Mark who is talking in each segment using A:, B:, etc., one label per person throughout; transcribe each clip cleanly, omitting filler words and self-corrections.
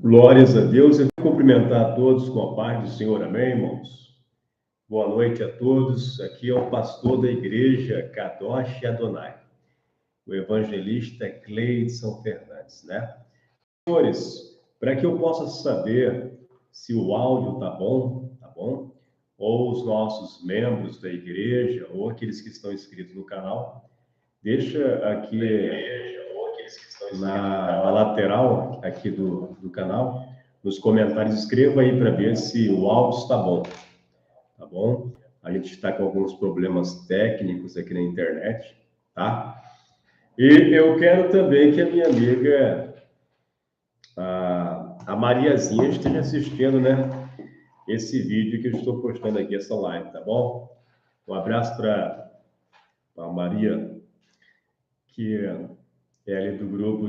A: Glórias a Deus. Eu vou cumprimentar a todos com a paz do Senhor. Amém, irmãos? Boa noite a todos. Aqui é o pastor da igreja Kadosh Adonai, o evangelista Cleidson Fernandes, né? Senhores, para que eu possa saber se o áudio tá bom? Ou os nossos membros da igreja, ou aqueles que estão inscritos no canal, deixa aqui na lateral aqui do canal, nos comentários, escreva aí para ver se o áudio está bom, tá bom? A gente está com alguns problemas técnicos aqui na internet, tá? E eu quero também que a minha amiga, a Mariazinha, esteja assistindo, né? Esse vídeo que eu estou postando aqui, essa live, tá bom? Um abraço para a Maria, que é ali do grupo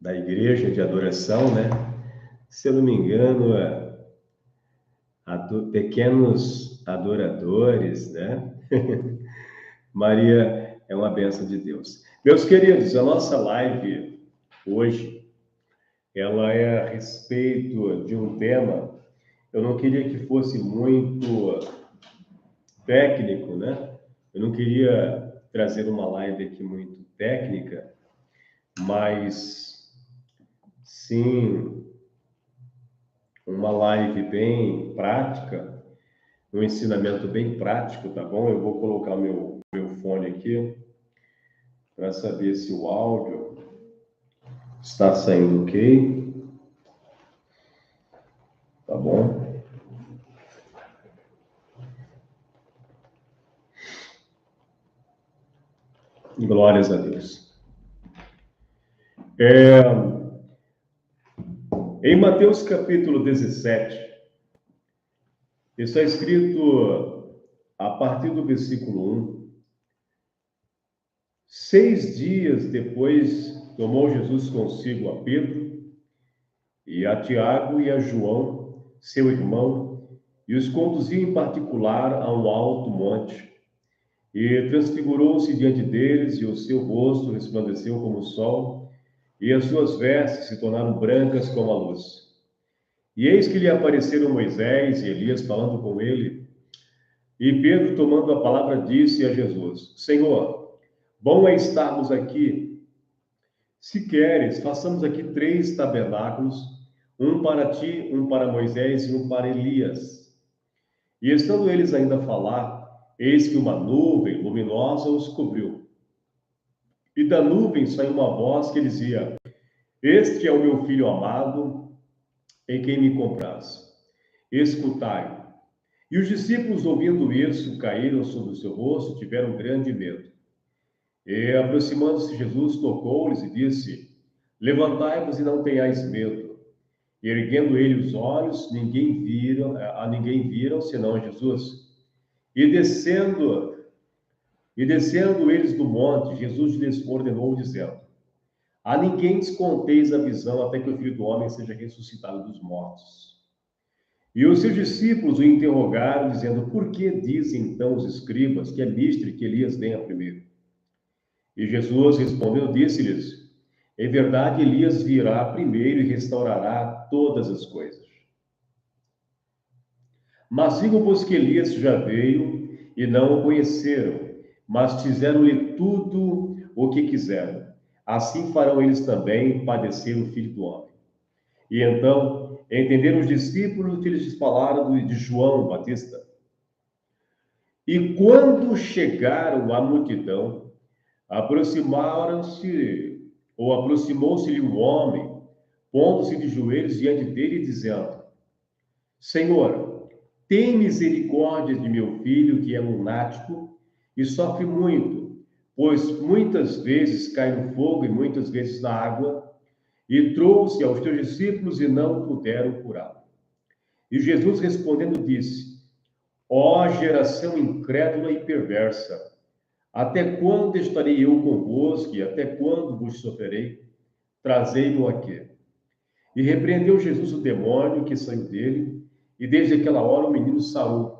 A: da igreja de adoração, né? Se eu não me engano, pequenos adoradores, né? Maria é uma bênção de Deus. Meus queridos, a nossa live hoje, ela é a respeito de um tema. Eu não queria que fosse muito técnico, né? Eu não queria trazer uma live aqui muito técnica, mas sim uma live bem prática, um ensinamento bem prático, tá bom? Eu vou colocar meu fone aqui para saber se o áudio está saindo ok, tá bom? Glórias a Deus. Em Mateus capítulo 17, está escrito, a partir do versículo 1, 6 dias depois, tomou Jesus consigo a Pedro e a Tiago e a João, seu irmão, e os conduziu em particular a um alto monte. E transfigurou-se diante deles, e o seu rosto resplandeceu como o sol, e as suas vestes se tornaram brancas como a luz. E eis que lhe apareceram Moisés e Elias falando com ele. E Pedro, tomando a palavra, disse a Jesus: Senhor, bom é estarmos aqui. Se queres, façamos aqui 3 tabernáculos, um para ti, um para Moisés e um para Elias. E estando eles ainda a falar, eis que uma nuvem luminosa os cobriu. E da nuvem saiu uma voz que dizia: Este é o meu filho amado, em quem me compraz. Escutai. E os discípulos, ouvindo isso, caíram sobre o seu rosto, tiveram grande medo. E, aproximando-se, Jesus tocou-lhes e disse: Levantai-vos e não tenhais medo. E, erguendo ele os olhos, a ninguém viram, senão a Jesus. E descendo eles do monte, Jesus lhes ordenou, dizendo: A ninguém desconteis a visão até que o Filho do Homem seja ressuscitado dos mortos. E os seus discípulos o interrogaram, dizendo: Por que dizem então os escribas que é mister que Elias venha primeiro? E Jesus, respondendo, disse-lhes: Em verdade, Elias virá primeiro e restaurará todas as coisas. Mas digam-vos que Elias já veio e não o conheceram, mas fizeram-lhe tudo o que quiseram. Assim farão eles também padecer o Filho do Homem. E então entenderam os discípulos que eles falaram de João Batista. E quando chegaram à multidão, aproximou-se-lhe um homem, pondo-se de joelhos diante dele e dizendo: Senhor, tem misericórdia de meu filho, que é lunático e sofre muito, pois muitas vezes cai no fogo e muitas vezes na água, e trouxe aos teus discípulos e não puderam curá-lo. E Jesus respondendo disse: Ó geração incrédula e perversa, até quando estarei eu convosco e até quando vos sofrerei? Trazei-mo aqui. E repreendeu Jesus o demônio que saiu dele, e desde aquela hora o menino sarou.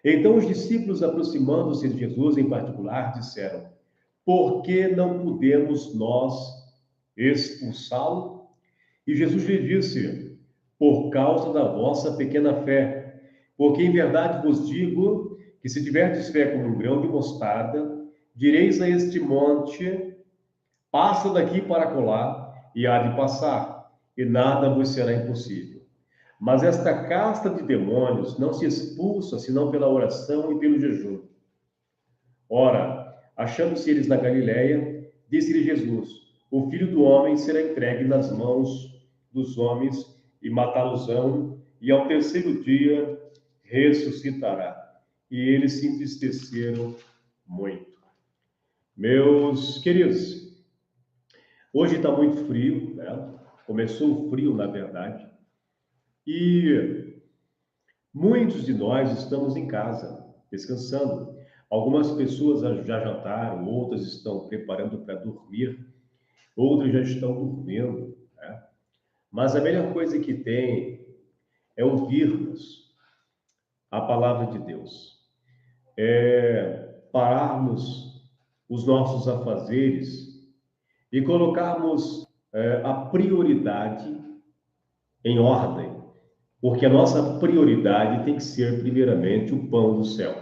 A: Então os discípulos, aproximando-se de Jesus em particular, disseram: Por que não podemos nós expulsá-lo. E Jesus lhe disse: por causa da vossa pequena fé, porque em verdade vos digo que se tiverdes fé como um grão de mostarda, direis a este monte: passa daqui para colar, e há de passar, e nada vos será impossível. Mas esta casta de demônios não se expulsa senão pela oração e pelo jejum. Ora, achando-se eles na Galiléia, disse-lhe Jesus: o Filho do Homem será entregue nas mãos dos homens e matá-los-ão, e ao terceiro dia ressuscitará. E eles se entristeceram muito. Meus queridos, hoje está muito frio, né? Começou o frio, na verdade, e muitos de nós estamos em casa, descansando. Algumas pessoas já jantaram, outras estão preparando para dormir, outras já estão dormindo, né? Mas a melhor coisa que tem é ouvirmos a palavra de Deus, é pararmos os nossos afazeres e colocarmos a prioridade em ordem, porque a nossa prioridade tem que ser, primeiramente, o pão do céu,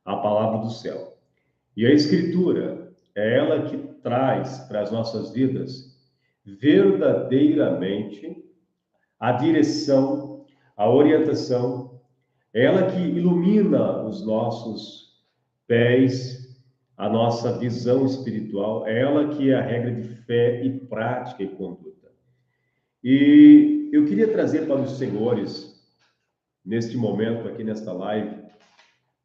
A: a palavra do céu. E a Escritura é ela que traz para as nossas vidas verdadeiramente a direção, a orientação, é ela que ilumina os nossos pés, a nossa visão espiritual, é ela que é a regra de fé e prática e conduta. E eu queria trazer para os senhores, neste momento aqui nesta live,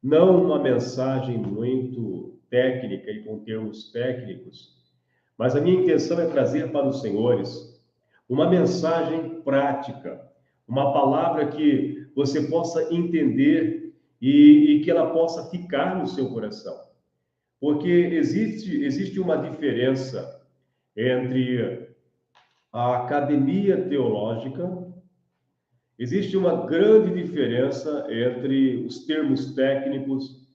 A: não uma mensagem muito técnica e com termos técnicos, mas a minha intenção é trazer para os senhores uma mensagem prática, uma palavra que você possa entender e que ela possa ficar no seu coração. Porque existe uma diferença entre a academia teológica, existe uma grande diferença entre os termos técnicos,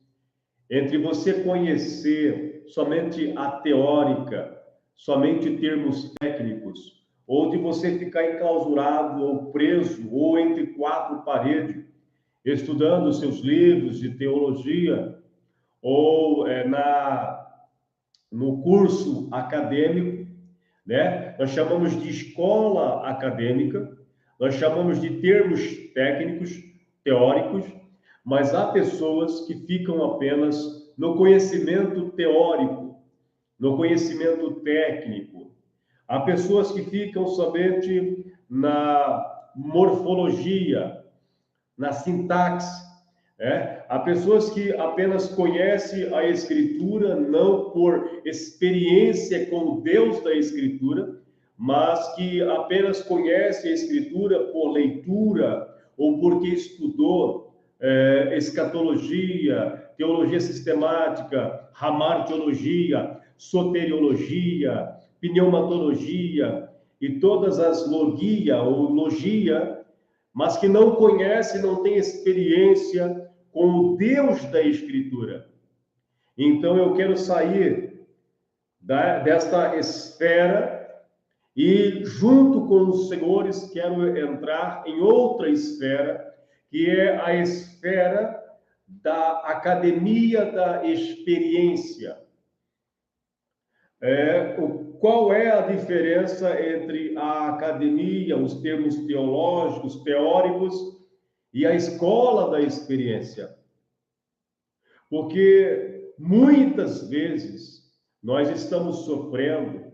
A: entre você conhecer somente a teórica, somente termos técnicos, ou de você ficar enclausurado ou preso, ou entre quatro paredes, estudando seus livros de teologia, ou no curso acadêmico, né? Nós chamamos de escola acadêmica, nós chamamos de termos técnicos, teóricos, mas há pessoas que ficam apenas no conhecimento teórico, no conhecimento técnico. Há pessoas que ficam somente na morfologia, na sintaxe. Há pessoas que apenas conhecem a Escritura não por experiência com o Deus da Escritura, mas que apenas conhece a Escritura por leitura ou porque estudou escatologia, teologia sistemática, hamartiologia, soteriologia, pneumatologia e todas as logia ou logia, mas que não conhece, não tem experiência com o Deus da Escritura. Então eu quero sair desta esfera e, junto com os senhores, quero entrar em outra esfera, que é a esfera da academia da experiência. Qual é a diferença entre a academia, os termos teológicos, teóricos, e a escola da experiência? Porque muitas vezes nós estamos sofrendo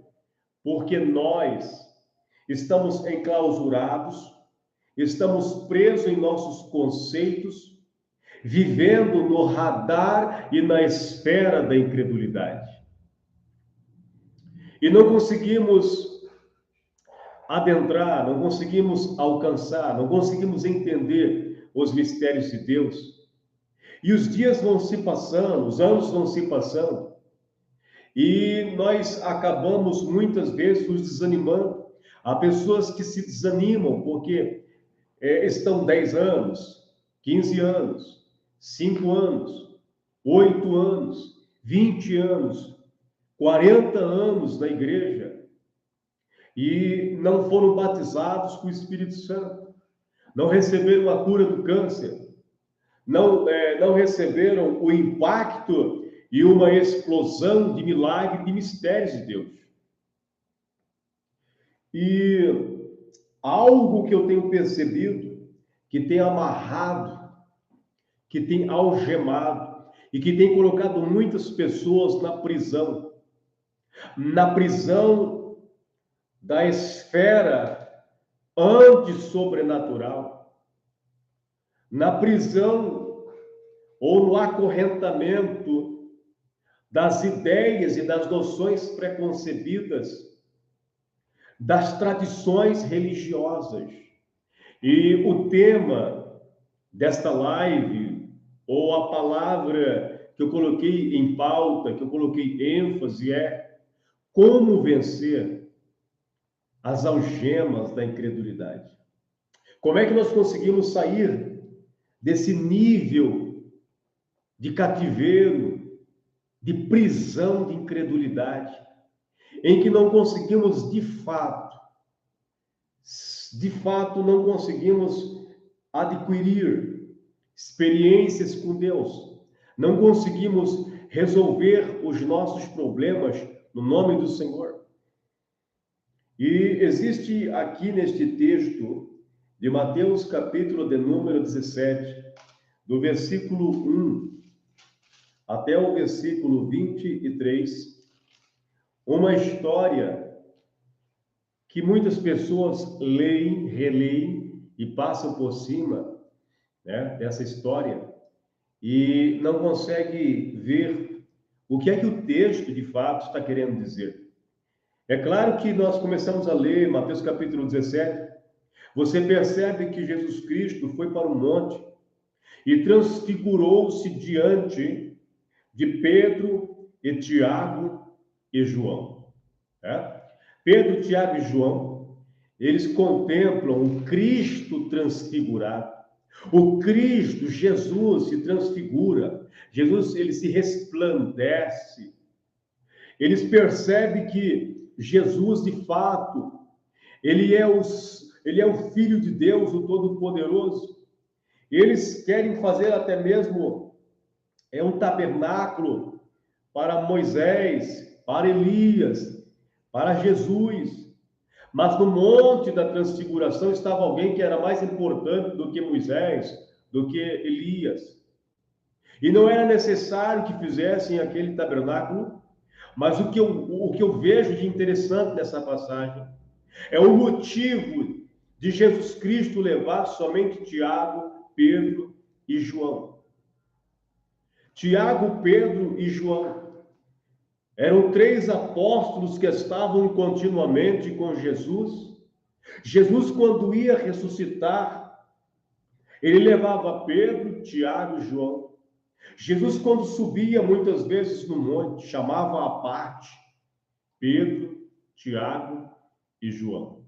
A: porque nós estamos enclausurados, estamos presos em nossos conceitos, vivendo no radar e na esfera da incredulidade. E não conseguimos adentrar, não conseguimos alcançar, não conseguimos entender os mistérios de Deus. E os dias vão se passando, os anos vão se passando, e nós acabamos muitas vezes nos desanimando. Há pessoas que se desanimam porque estão 10 anos, 15 anos, 5 anos, 8 anos, 20 anos, 40 anos na igreja, e não foram batizados com o Espírito Santo, não receberam a cura do câncer, não receberam o impacto e uma explosão de milagre, de mistérios de Deus. E algo que eu tenho percebido, que tem amarrado, que tem algemado e que tem colocado muitas pessoas na prisão da esfera antissobrenatural, na prisão ou no acorrentamento das ideias e das noções preconcebidas, das tradições religiosas. E o tema desta live, ou a palavra que eu coloquei em pauta, que eu coloquei ênfase, é como vencer as algemas da incredulidade. Como é que nós conseguimos sair desse nível de cativeiro, de prisão de incredulidade, em que não conseguimos de fato não conseguimos adquirir experiências com Deus, não conseguimos resolver os nossos problemas no nome do Senhor. E existe aqui neste texto de Mateus, capítulo de número 17, do versículo 1 até o versículo 23, uma história que muitas pessoas leem, releem e passam por cima, né, dessa história e não conseguem ver o que é que o texto de fato está querendo dizer. É claro que nós começamos a ler Mateus capítulo 17, você percebe que Jesus Cristo foi para o monte e transfigurou-se diante de Pedro e Tiago e João. Né? Pedro, Tiago e João, eles contemplam o Cristo transfigurado. O Cristo, Jesus, se transfigura. Jesus, ele se resplandece. Eles percebem que Jesus, de fato, ele é o Filho de Deus, o Todo-Poderoso. Eles querem fazer até mesmo um tabernáculo para Moisés, para Elias, para Jesus. Mas no monte da transfiguração estava alguém que era mais importante do que Moisés, do que Elias. E não era necessário que fizessem aquele tabernáculo, mas o que eu vejo de interessante nessa passagem é o motivo de Jesus Cristo levar somente Tiago, Pedro e João. Tiago, Pedro e João eram 3 apóstolos que estavam continuamente com Jesus. Jesus, quando ia ressuscitar, ele levava Pedro, Tiago e João. Jesus, quando subia muitas vezes no monte, chamava à parte Pedro, Tiago e João.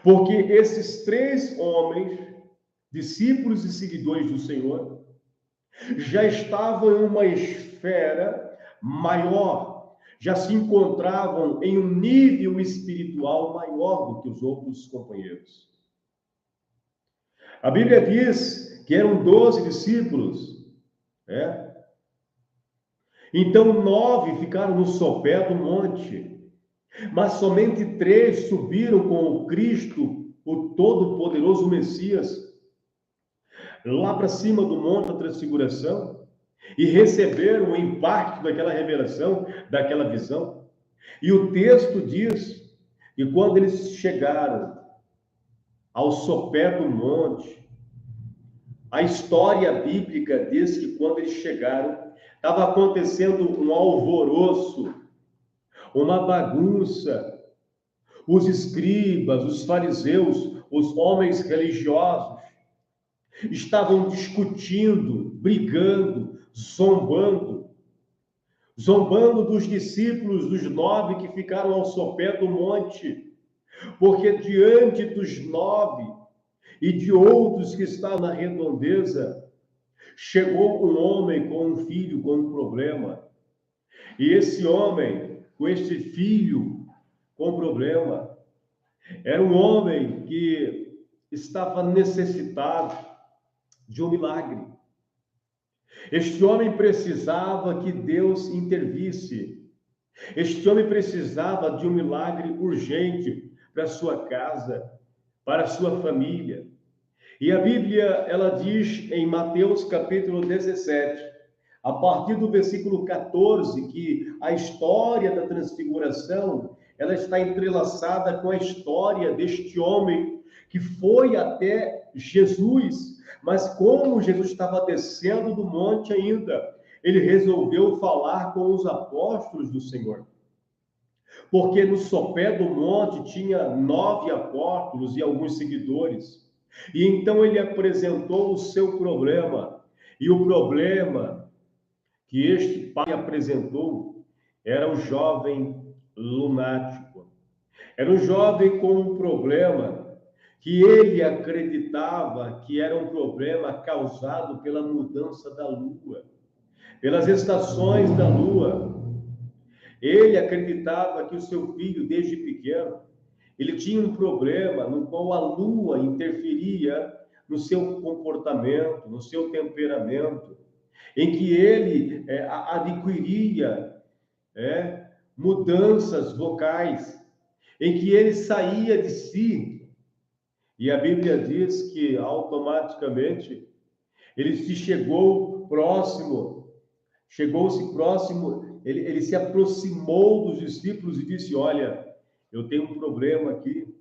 A: Porque esses 3 homens, discípulos e seguidores do Senhor, já estavam em uma esfera maior, já se encontravam em um nível espiritual maior do que os outros companheiros. A Bíblia diz que eram 12 discípulos, né? Então 9 ficaram no sopé do monte, mas somente 3 subiram com o Cristo, o Todo-Poderoso Messias, lá para cima do monte da transfiguração, e receberam o impacto daquela revelação, daquela visão. E o texto diz que quando eles chegaram ao sopé do monte, a história bíblica diz que quando eles chegaram, estava acontecendo um alvoroço, uma bagunça. Os escribas, os fariseus, os homens religiosos estavam discutindo, brigando, zombando dos discípulos, dos 9 que ficaram ao sopé do monte, porque diante dos 9 e de outros que estavam na redondeza, chegou um homem com um filho com um problema. E esse homem, com este filho com problema, Era um homem que estava necessitado de um milagre. Este homem precisava que Deus intervisse. Este homem precisava de um milagre urgente para sua casa, para sua família. E a Bíblia, ela diz em Mateus capítulo 17, a partir do versículo 14, que a história da transfiguração, ela está entrelaçada com a história deste homem que foi até Jesus, mas como Jesus estava descendo do monte ainda, ele resolveu falar com os apóstolos do Senhor. Porque no sopé do monte tinha 9 apóstolos e alguns seguidores. E então ele apresentou o seu problema. E o problema que este pai apresentou era o jovem lunático. Era um jovem com um problema que ele acreditava que era um problema causado pela mudança da lua, pelas estações da lua. Ele acreditava que o seu filho, desde pequeno, ele tinha um problema no qual a lua interferia no seu comportamento, no seu temperamento, em que ele adquiria mudanças vocais, em que ele saía de si. E a Bíblia diz que automaticamente ele se chegou-se próximo, ele se aproximou dos discípulos e disse: olha, eu tenho um problema aqui,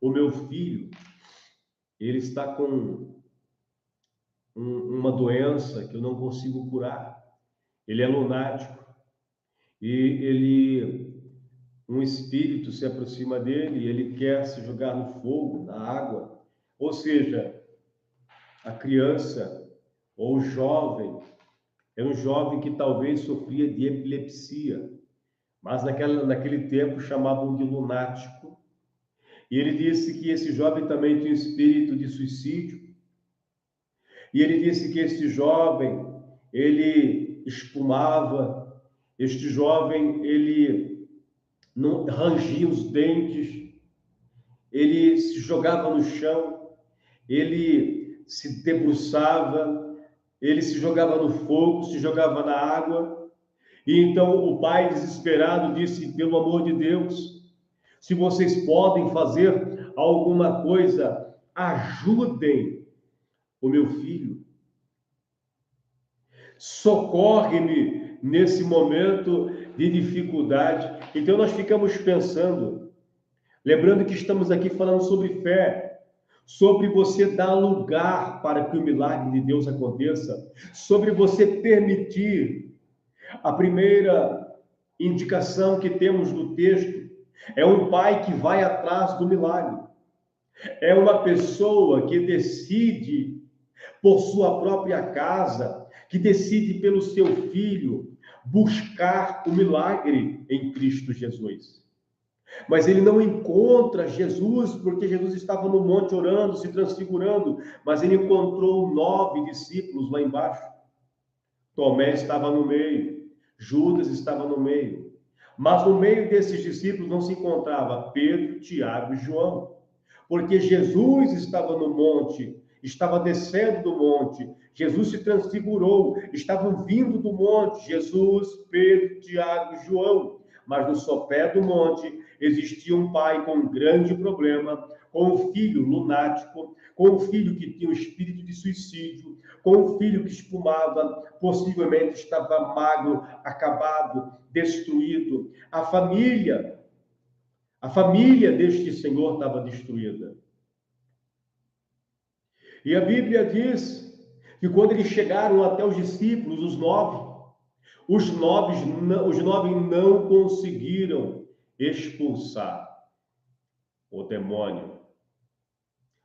A: o meu filho, ele está com uma doença que eu não consigo curar, ele é lunático, e um espírito se aproxima dele, e ele quer se jogar no fogo, na água, ou seja, a criança ou o jovem, é um jovem que talvez sofria de epilepsia, mas naquele tempo chamavam de lunático. E ele disse que esse jovem também tinha espírito de suicídio. E ele disse que este jovem, ele espumava, este jovem, ele não rangia os dentes, ele se jogava no chão, ele se debruçava, ele se jogava no fogo, se jogava na água. E então o pai, desesperado, disse: pelo amor de Deus, se vocês podem fazer alguma coisa, ajudem o meu filho. Socorre-me nesse momento de dificuldade. Então nós ficamos pensando, lembrando que estamos aqui falando sobre fé, sobre você dar lugar para que o milagre de Deus aconteça, sobre você permitir. A primeira indicação que temos no texto é um pai que vai atrás do milagre. É uma pessoa que decide por sua própria casa, que decide pelo seu filho buscar o milagre em Cristo Jesus. Mas ele não encontra Jesus, porque Jesus estava no monte orando, se transfigurando, mas ele encontrou 9 discípulos lá embaixo. Tomé estava no meio, Judas estava no meio, mas no meio desses discípulos não se encontrava Pedro, Tiago e João, porque Jesus estava no monte, estava descendo do monte, Jesus se transfigurou, estavam vindo do monte, Jesus, Pedro, Tiago e João, mas no sopé do monte existia um pai com um grande problema, com um filho lunático, com um filho que tinha um espírito de suicídio, com um filho que espumava, possivelmente estava magro, acabado, destruído. A família deste Senhor estava destruída. E a Bíblia diz que quando eles chegaram até os discípulos, os nove não conseguiram expulsar o demônio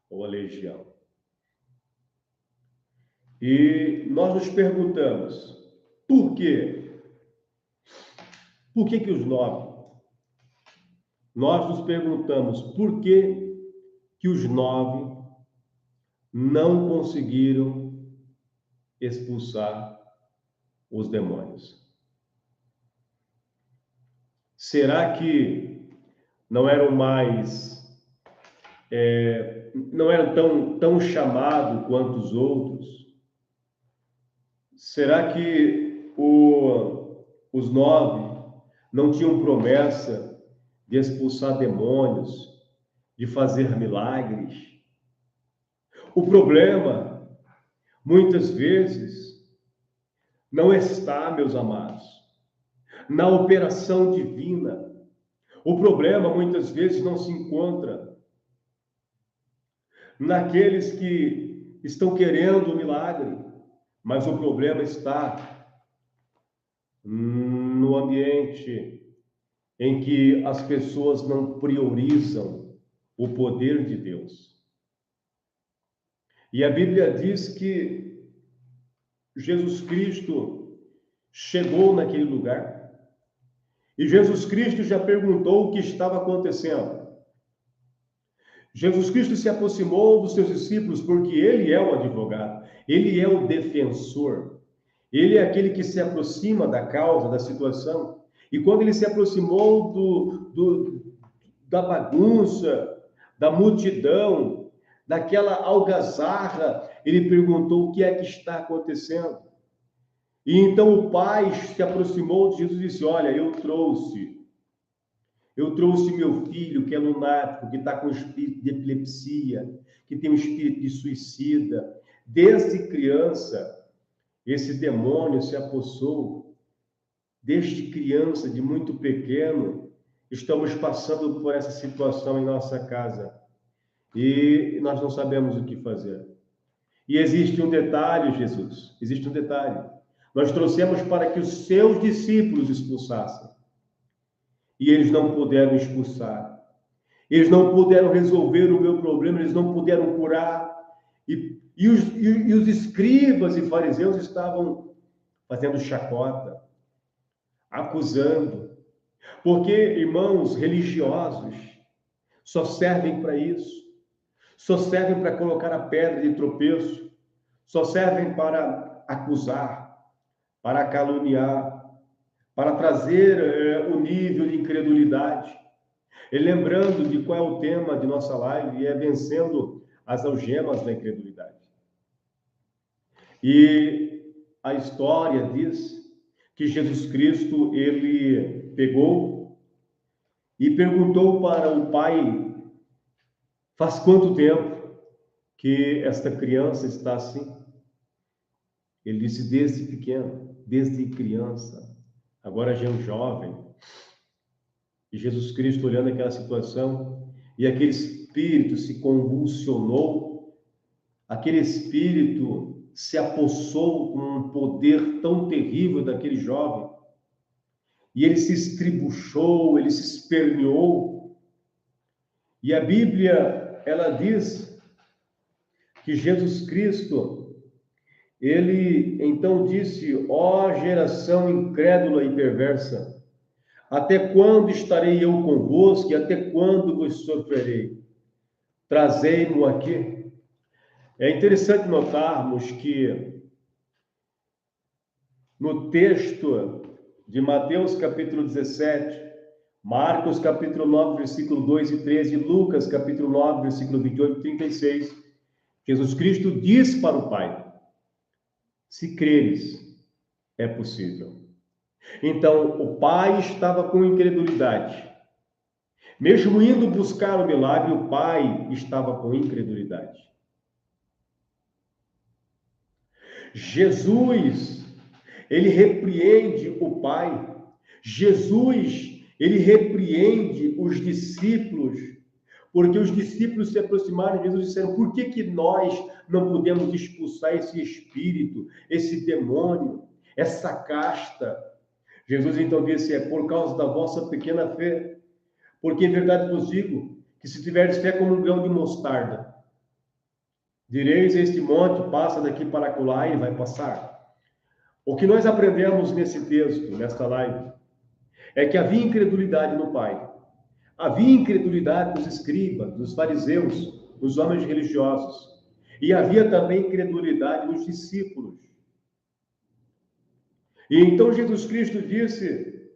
A: ou a legião. E nós nos perguntamos, por quê? Por que os 9? Nós nos perguntamos, por que os 9 não conseguiram expulsar os demônios? Será que não eram mais, não eram tão chamados quanto os outros? Será que os 9 não tinham promessa de expulsar demônios, de fazer milagres? O problema, muitas vezes, não está, meus amados, na operação divina. O problema, muitas vezes, não se encontra naqueles que estão querendo o milagre, mas o problema está no ambiente em que as pessoas não priorizam o poder de Deus. E a Bíblia diz que Jesus Cristo chegou naquele lugar e Jesus Cristo já perguntou o que estava acontecendo. Jesus Cristo se aproximou dos seus discípulos porque ele é o advogado, ele é o defensor, ele é aquele que se aproxima da causa, da situação. E quando ele se aproximou da bagunça, da multidão, daquela algazarra, ele perguntou o que é que está acontecendo. E então o pai se aproximou de Jesus e disse: olha, eu trouxe meu filho que é lunático, que está com espírito de epilepsia, que tem um espírito de suicida. Desde criança, esse demônio se apossou. Desde criança, de muito pequeno, estamos passando por essa situação em nossa casa. E nós não sabemos o que fazer. E existe um detalhe, Jesus, existe um detalhe. Nós trouxemos para que os seus discípulos expulsassem. E eles não puderam expulsar. Eles não puderam resolver o meu problema, eles não puderam curar. E os escribas e fariseus estavam fazendo chacota, acusando. Porque, irmãos religiosos, só servem para isso. Só servem para colocar a pedra de tropeço. Só servem para acusar, para caluniar, para trazer o nível de incredulidade. E lembrando de qual é o tema de nossa live, é vencendo as algemas da incredulidade. E a história diz que Jesus Cristo, ele pegou e perguntou para o pai: faz quanto tempo que esta criança está assim? Ele disse: desde pequeno, desde criança. Agora já é um jovem. E Jesus Cristo, olhando aquela situação, e aquele espírito se convulsionou, aquele espírito se apossou com um poder tão terrível daquele jovem, e ele se estribuchou, ele se esperneou. E a Bíblia, ela diz que Jesus Cristo, ele então disse: ó geração incrédula e perversa, até quando estarei eu convosco e até quando vos sofrerei? Trazei-mo aqui. É interessante notarmos que no texto de Mateus capítulo 17, Marcos capítulo 9, versículo 2 e 13, Lucas capítulo 9, versículo 28 e 36, Jesus Cristo diz para o Pai: se creres, é possível. Então, o pai estava com incredulidade. Mesmo indo buscar o milagre, o pai estava com incredulidade. Jesus, ele repreende o pai. Jesus, ele repreende os discípulos, porque os discípulos se aproximaram de Jesus e disseram: por que nós não podemos expulsar esse espírito, esse demônio, essa casta? Jesus então disse: é por causa da vossa pequena fé. Porque em verdade vos digo que se tiverdes fé como um grão de mostarda, direis a este monte: passa daqui para acolá, e vai passar. O que nós aprendemos nesse texto, nesta live, é que havia incredulidade no Pai. Havia incredulidade dos escribas, dos fariseus, dos homens religiosos. E havia também incredulidade nos discípulos. E então Jesus Cristo disse: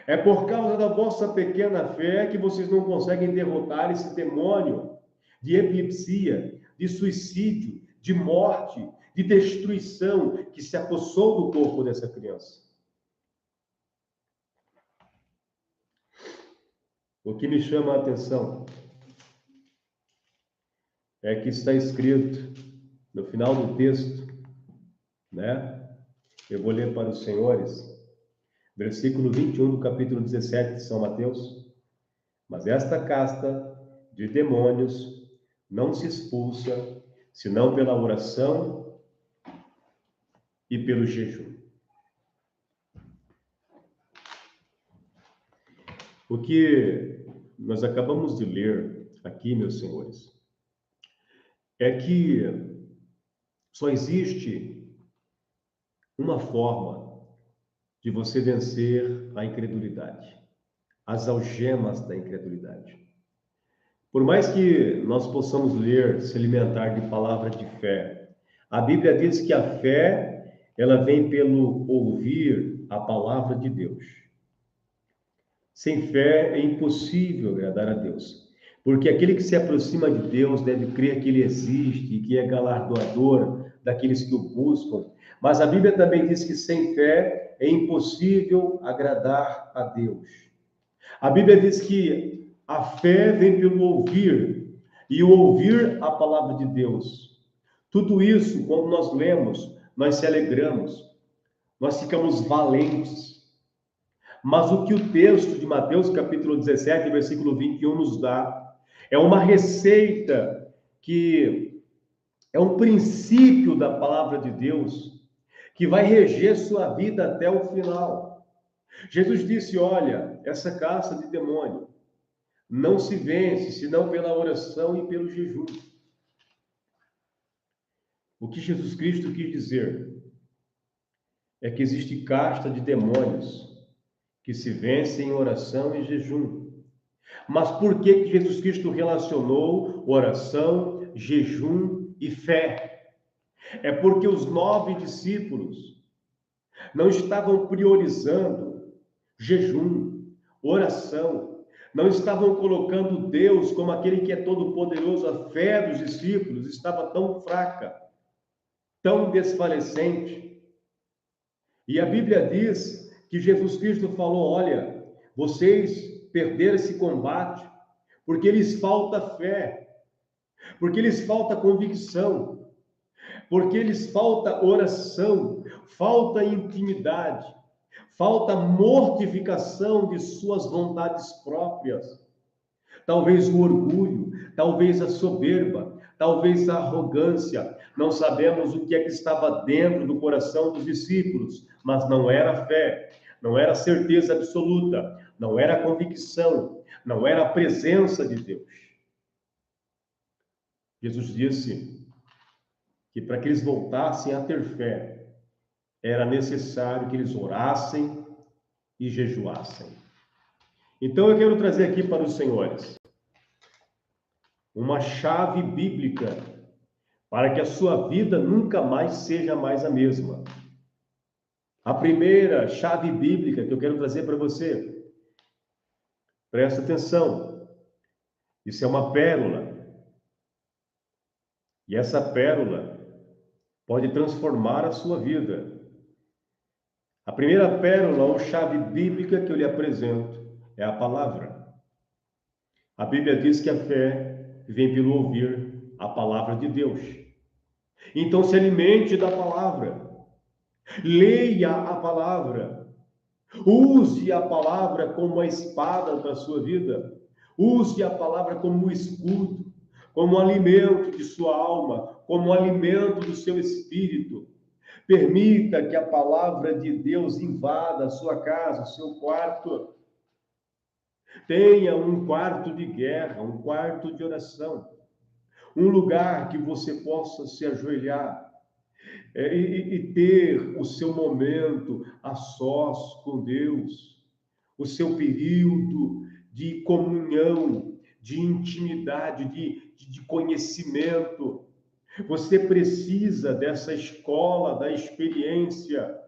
A: É por causa da vossa pequena fé que vocês não conseguem derrotar esse demônio de epilepsia, de suicídio, de morte, de destruição que se apossou do corpo dessa criança. O que me chama a atenção é que está escrito no final do texto, né? Eu vou ler para os senhores, versículo 21 do capítulo 17 de São Mateus. Mas esta casta de demônios não se expulsa, senão pela oração e pelo jejum. O que nós acabamos de ler aqui, meus senhores, é que só existe uma forma de você vencer a incredulidade, as algemas da incredulidade. Por mais que nós possamos ler, se alimentar de palavra de fé, a Bíblia diz que a fé, ela vem pelo ouvir a palavra de Deus. Sem fé é impossível agradar a Deus, porque aquele que se aproxima de Deus deve crer que Ele existe e que é galardoador daqueles que o buscam. Mas a Bíblia também diz que sem fé é impossível agradar a Deus. A Bíblia diz que a fé vem pelo ouvir, e o ouvir a palavra de Deus. Tudo isso, quando nós lemos, nós se alegramos, nós ficamos valentes. Mas o que o texto de Mateus, capítulo 17, versículo 21, nos dá é uma receita que é um princípio da palavra de Deus que vai reger sua vida até o final. Jesus disse, olha, essa caça de demônio não se vence, senão pela oração e pelo jejum. O que Jesus Cristo quis dizer é que existe casta de demônios que se vencem em oração e jejum. Mas por que Jesus Cristo relacionou oração, jejum e fé? É porque os 9 discípulos não estavam priorizando jejum, oração, não estavam colocando Deus como aquele que é todo-poderoso. A fé dos discípulos estava tão fraca, tão desfalecente. E a Bíblia diz que Jesus Cristo falou, olha, vocês perderam esse combate porque lhes falta fé, porque lhes falta convicção, porque lhes falta oração, falta intimidade, falta mortificação de suas vontades próprias. Talvez o orgulho, talvez a soberba, talvez a arrogância. Não sabemos o que é que estava dentro do coração dos discípulos, mas não era fé, não era certeza absoluta, não era convicção, não era a presença de Deus. Jesus disse que para que eles voltassem a ter fé, era necessário que eles orassem e jejuassem. Então eu quero trazer aqui para os senhores uma chave bíblica para que a sua vida nunca mais seja mais a mesma. A primeira chave bíblica que eu quero trazer para você, presta atenção, isso é uma pérola. E essa pérola pode transformar a sua vida. A primeira pérola ou chave bíblica que eu lhe apresento é a palavra. A Bíblia diz que a fé vem pelo ouvir a palavra de Deus. Então se alimente da palavra. Leia a palavra. Use a palavra como a espada da sua vida. Use a palavra como escudo, como alimento de sua alma, como alimento do seu espírito. Permita que a palavra de Deus invada a sua casa, o seu quarto. Tenha um quarto de guerra, um quarto de oração. Um lugar que você possa se ajoelhar e ter o seu momento a sós com Deus. O seu período de comunhão, de intimidade, de conhecimento. Você precisa dessa escola da experiência.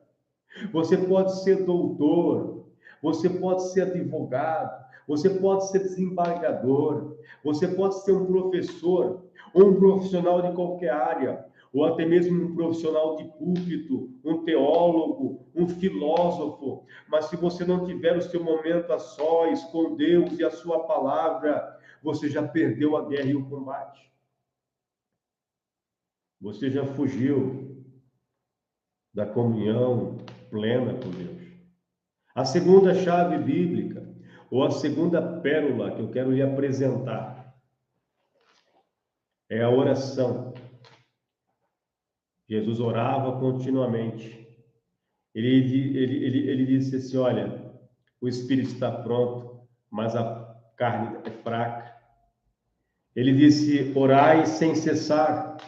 A: Você pode ser doutor, você pode ser advogado, você pode ser desembargador, você pode ser um professor, ou um profissional de qualquer área, ou até mesmo um profissional de púlpito, um teólogo, um filósofo. Mas se você não tiver o seu momento a sós com Deus e a sua palavra, você já perdeu a guerra e o combate. Você já fugiu da comunhão plena com Deus. A segunda chave bíblica, ou a segunda pérola que eu quero lhe apresentar, é a oração. Jesus orava continuamente. Ele disse assim, olha, o espírito está pronto, mas a carne é fraca. Ele disse, orai sem cessar.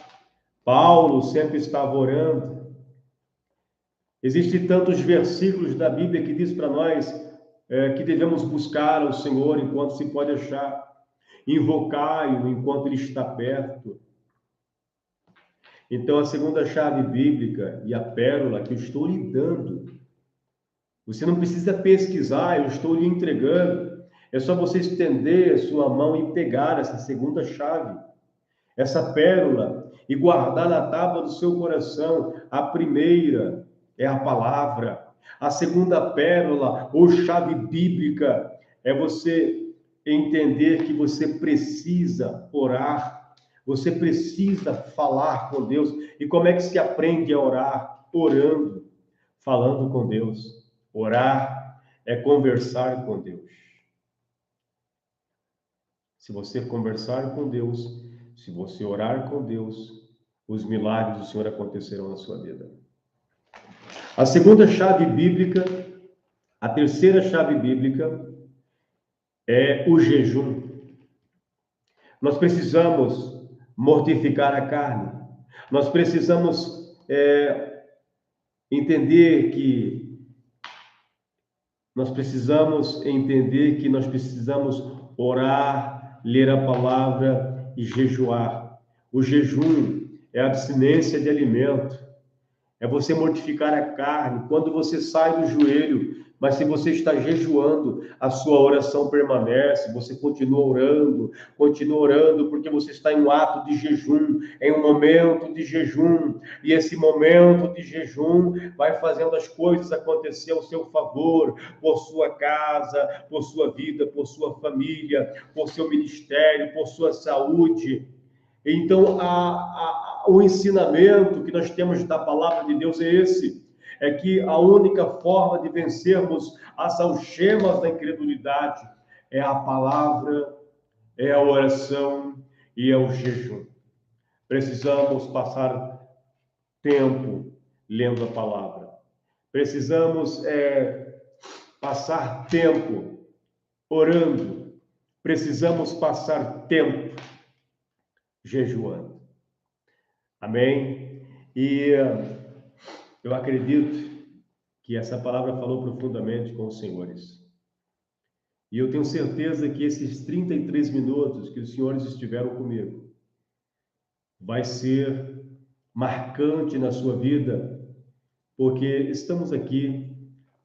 A: Paulo sempre estava orando. Existem tantos versículos da Bíblia que diz para nós que devemos buscar o Senhor enquanto se pode achar, invocai-o enquanto ele está perto. Então, a segunda chave bíblica e a pérola que eu estou lhe dando, você não precisa pesquisar, eu estou lhe entregando. É só você estender a sua mão e pegar essa segunda chave, essa pérola, e guardar na tábua do seu coração. A primeira é a palavra. A segunda pérola, ou chave bíblica, é você entender que você precisa orar. Você precisa falar com Deus. E como é que se aprende a orar? Orando, falando com Deus. Orar é conversar com Deus. Se você conversar com Deus, se você orar com Deus, os milagres do Senhor acontecerão na sua vida. A segunda chave bíblica, a terceira chave bíblica é o jejum. Nós precisamos mortificar a carne. Nós precisamos entender que nós precisamos orar, ler a palavra e jejuar. O jejum é a abstinência de alimento, é você mortificar a carne. Quando você sai do joelho, mas se você está jejuando, a sua oração permanece, você continua orando, porque você está em um ato de jejum, em um momento de jejum, e esse momento de jejum vai fazendo as coisas acontecer ao seu favor, por sua casa, por sua vida, por sua família, por seu ministério, por sua saúde. Então, o ensinamento que nós temos da palavra de Deus é esse, é que a única forma de vencermos as algemas da incredulidade é a palavra, é a oração e é o jejum. Precisamos passar tempo lendo a palavra. Precisamos passar tempo orando. Precisamos passar tempo jejuando. Amém? E eu acredito que essa palavra falou profundamente com os senhores. E eu tenho certeza que esses 33 minutos que os senhores estiveram comigo vai ser marcante na sua vida, porque estamos aqui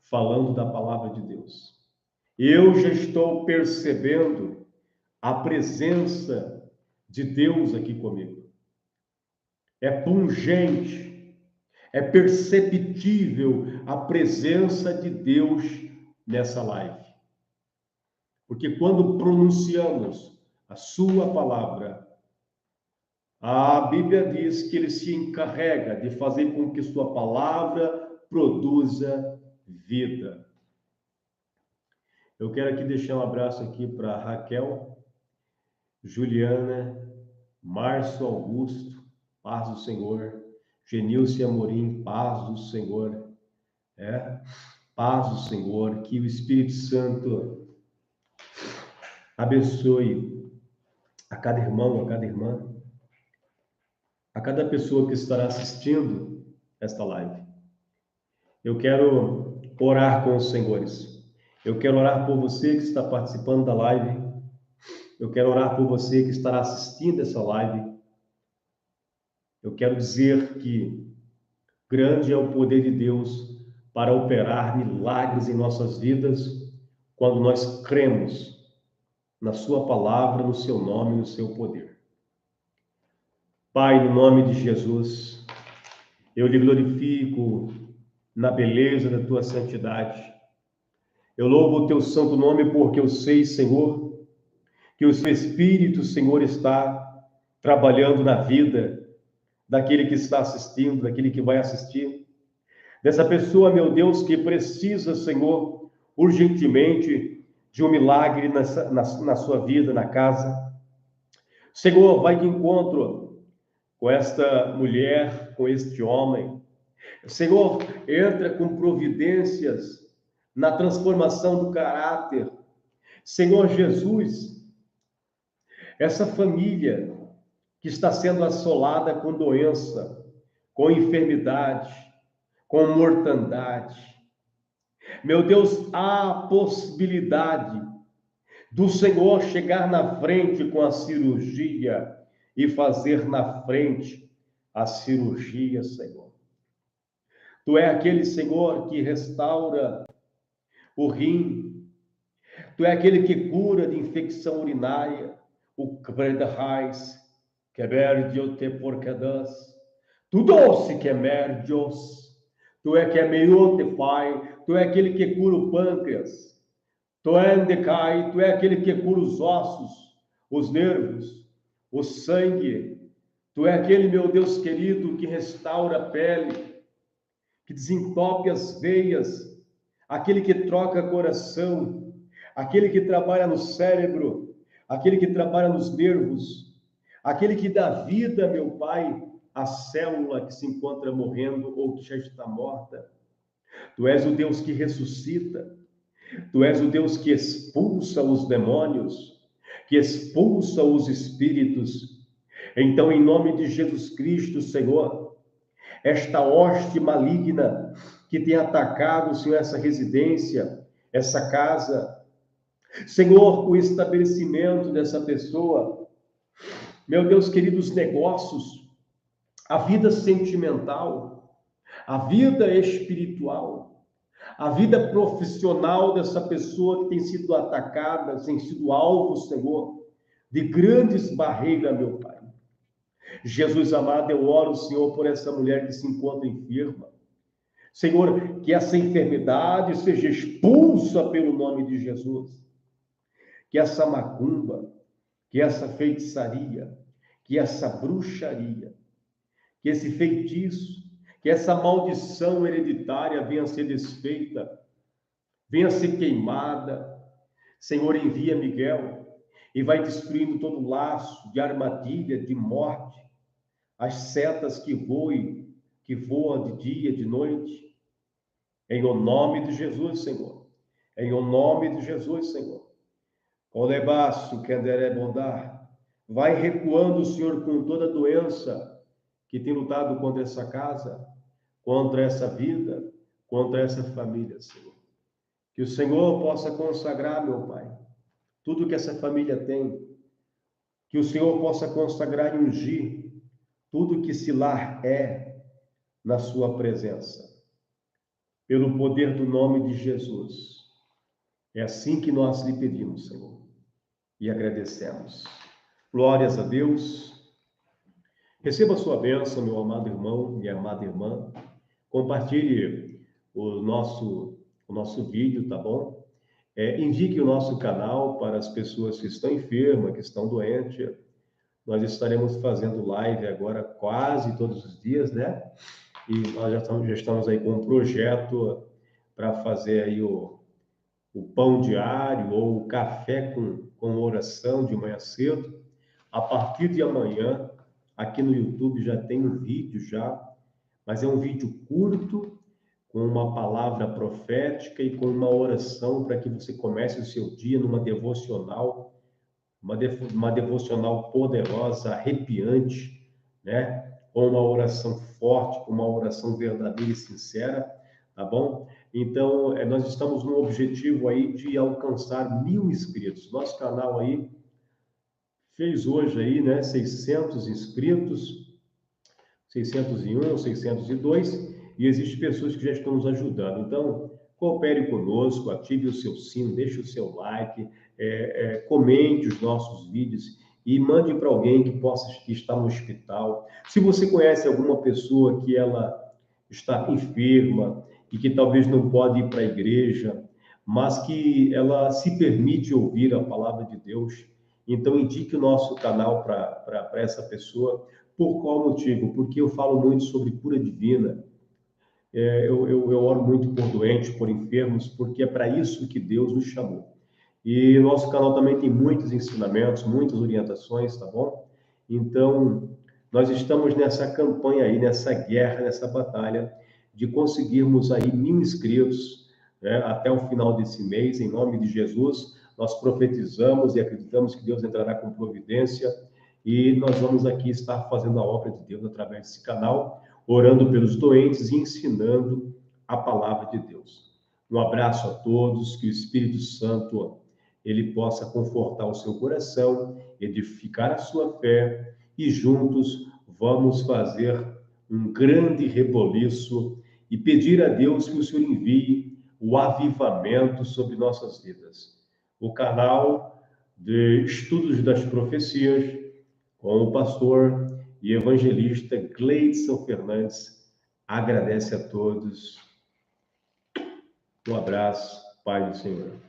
A: falando da palavra de Deus. Eu já estou percebendo a presença de Deus aqui comigo. É pungente, é perceptível a presença de Deus nessa live. Porque quando pronunciamos a sua palavra, a Bíblia diz que ele se encarrega de fazer com que sua palavra produza vida. Eu quero aqui deixar um abraço aqui para Raquel, Juliana, Márcio Augusto, paz do Senhor. Genilce Amorim, paz do Senhor. Paz do Senhor. Que o Espírito Santo abençoe a cada irmão, a cada irmã, a cada pessoa que estará assistindo esta live. Eu quero orar com os senhores. Eu quero orar por você que está participando da live. Eu quero orar por você que estará assistindo essa live. Eu quero dizer que grande é o poder de Deus para operar milagres em nossas vidas quando nós cremos na sua palavra, no seu nome e no seu poder. Pai, no nome de Jesus, eu lhe glorifico na beleza da tua santidade. Eu louvo o teu santo nome porque eu sei, Senhor, que o seu Espírito, Senhor, está trabalhando na vida daquele que está assistindo, daquele que vai assistir, dessa pessoa, meu Deus, que precisa, Senhor, urgentemente de um milagre na sua vida, na casa. Senhor, vai de encontro com esta mulher, com este homem. Senhor, entra com providências na transformação do caráter. Senhor Jesus, essa família que está sendo assolada com doença, com enfermidade, com mortandade. Meu Deus, há a possibilidade do Senhor chegar na frente com a cirurgia e fazer na frente a cirurgia, Senhor. Tu é aquele, Senhor, que restaura o rim. Tu é aquele que cura de infecção urinária, o Kvedahais, Keberdiote porcadas. Tu doce que emergios. Tu é que é meiote, Pai. Tu é aquele que cura o pâncreas. Tu é aquele que cura os ossos, os nervos, o sangue. Tu é aquele, meu Deus querido, que restaura a pele, que desentope as veias, aquele que troca coração, aquele que trabalha no cérebro, aquele que trabalha nos nervos, aquele que dá vida, meu Pai, à célula que se encontra morrendo ou que já está morta. Tu és o Deus que ressuscita. Tu és o Deus que expulsa os demônios, que expulsa os espíritos. Então, em nome de Jesus Cristo, Senhor, esta hoste maligna que tem atacado, Senhor, essa residência, essa casa, Senhor, o estabelecimento dessa pessoa, meu Deus querido, os negócios, a vida sentimental, a vida espiritual, a vida profissional dessa pessoa que tem sido atacada, tem sido alvo, Senhor, de grandes barreiras, meu Pai. Jesus amado, eu oro, Senhor, por essa mulher que se encontra enferma. Senhor, que essa enfermidade seja expulsa pelo nome de Jesus. Que essa macumba, que essa feitiçaria, que essa bruxaria, que esse feitiço, que essa maldição hereditária venha a ser desfeita, venha a ser queimada. Senhor, envia Miguel e vai destruindo todo laço de armadilha, de morte, as setas que voam de dia, de noite. Em o nome de Jesus, Senhor. Em o nome de Jesus, Senhor. Olebaço, Kenderé Bondar. Vai recuando, Senhor, com toda doença que tem lutado contra essa casa, contra essa vida, contra essa família, Senhor. Que o Senhor possa consagrar, meu Pai, tudo que essa família tem. Que o Senhor possa consagrar e ungir tudo que esse lar é na sua presença. Pelo poder do nome de Jesus. É assim que nós lhe pedimos, Senhor. E agradecemos. Glórias a Deus. Receba a sua bênção, meu amado irmão, minha amada irmã. Compartilhe o nosso vídeo, tá bom? Indique o nosso canal para as pessoas que estão enfermas, que estão doentes. Nós estaremos fazendo live agora quase todos os dias, né? E nós já estamos aí com um projeto para fazer aí o pão diário ou o café com oração de manhã cedo. A partir de amanhã, aqui no YouTube já tem um vídeo já, mas é um vídeo curto, com uma palavra profética e com uma oração para que você comece o seu dia numa devocional, uma devocional poderosa, arrepiante, né? Com uma oração forte, com uma oração verdadeira e sincera, tá bom? Então, nós estamos no objetivo aí de alcançar 1000 inscritos. Nosso canal aí fez hoje aí, né, 600 inscritos, 601, 602, e existem pessoas que já estão nos ajudando. Então, coopere conosco, ative o seu sino, deixe o seu like, comente os nossos vídeos e mande para alguém que está no hospital. Se você conhece alguma pessoa que ela está enferma e que talvez não pode ir para a igreja, mas que ela se permite ouvir a palavra de Deus, então indique o nosso canal para essa pessoa. Por qual motivo? Porque eu falo muito sobre cura divina. Eu oro muito por doentes, por enfermos, porque é para isso que Deus nos chamou. E nosso canal também tem muitos ensinamentos, muitas orientações, tá bom? Então, nós estamos nessa campanha aí, nessa guerra, nessa batalha, de conseguirmos aí 1.000 inscritos, né, até o final desse mês, em nome de Jesus. Nós profetizamos e acreditamos que Deus entrará com providência e nós vamos aqui estar fazendo a obra de Deus através desse canal, orando pelos doentes e ensinando a palavra de Deus. Um abraço a todos, que o Espírito Santo ele possa confortar o seu coração, edificar a sua fé e juntos vamos fazer um grande reboliço e pedir a Deus que o Senhor envie o avivamento sobre nossas vidas. O canal de Estudos das Profecias com o pastor e evangelista Gleidson Fernandes agradece a todos. Um abraço, Pai do Senhor.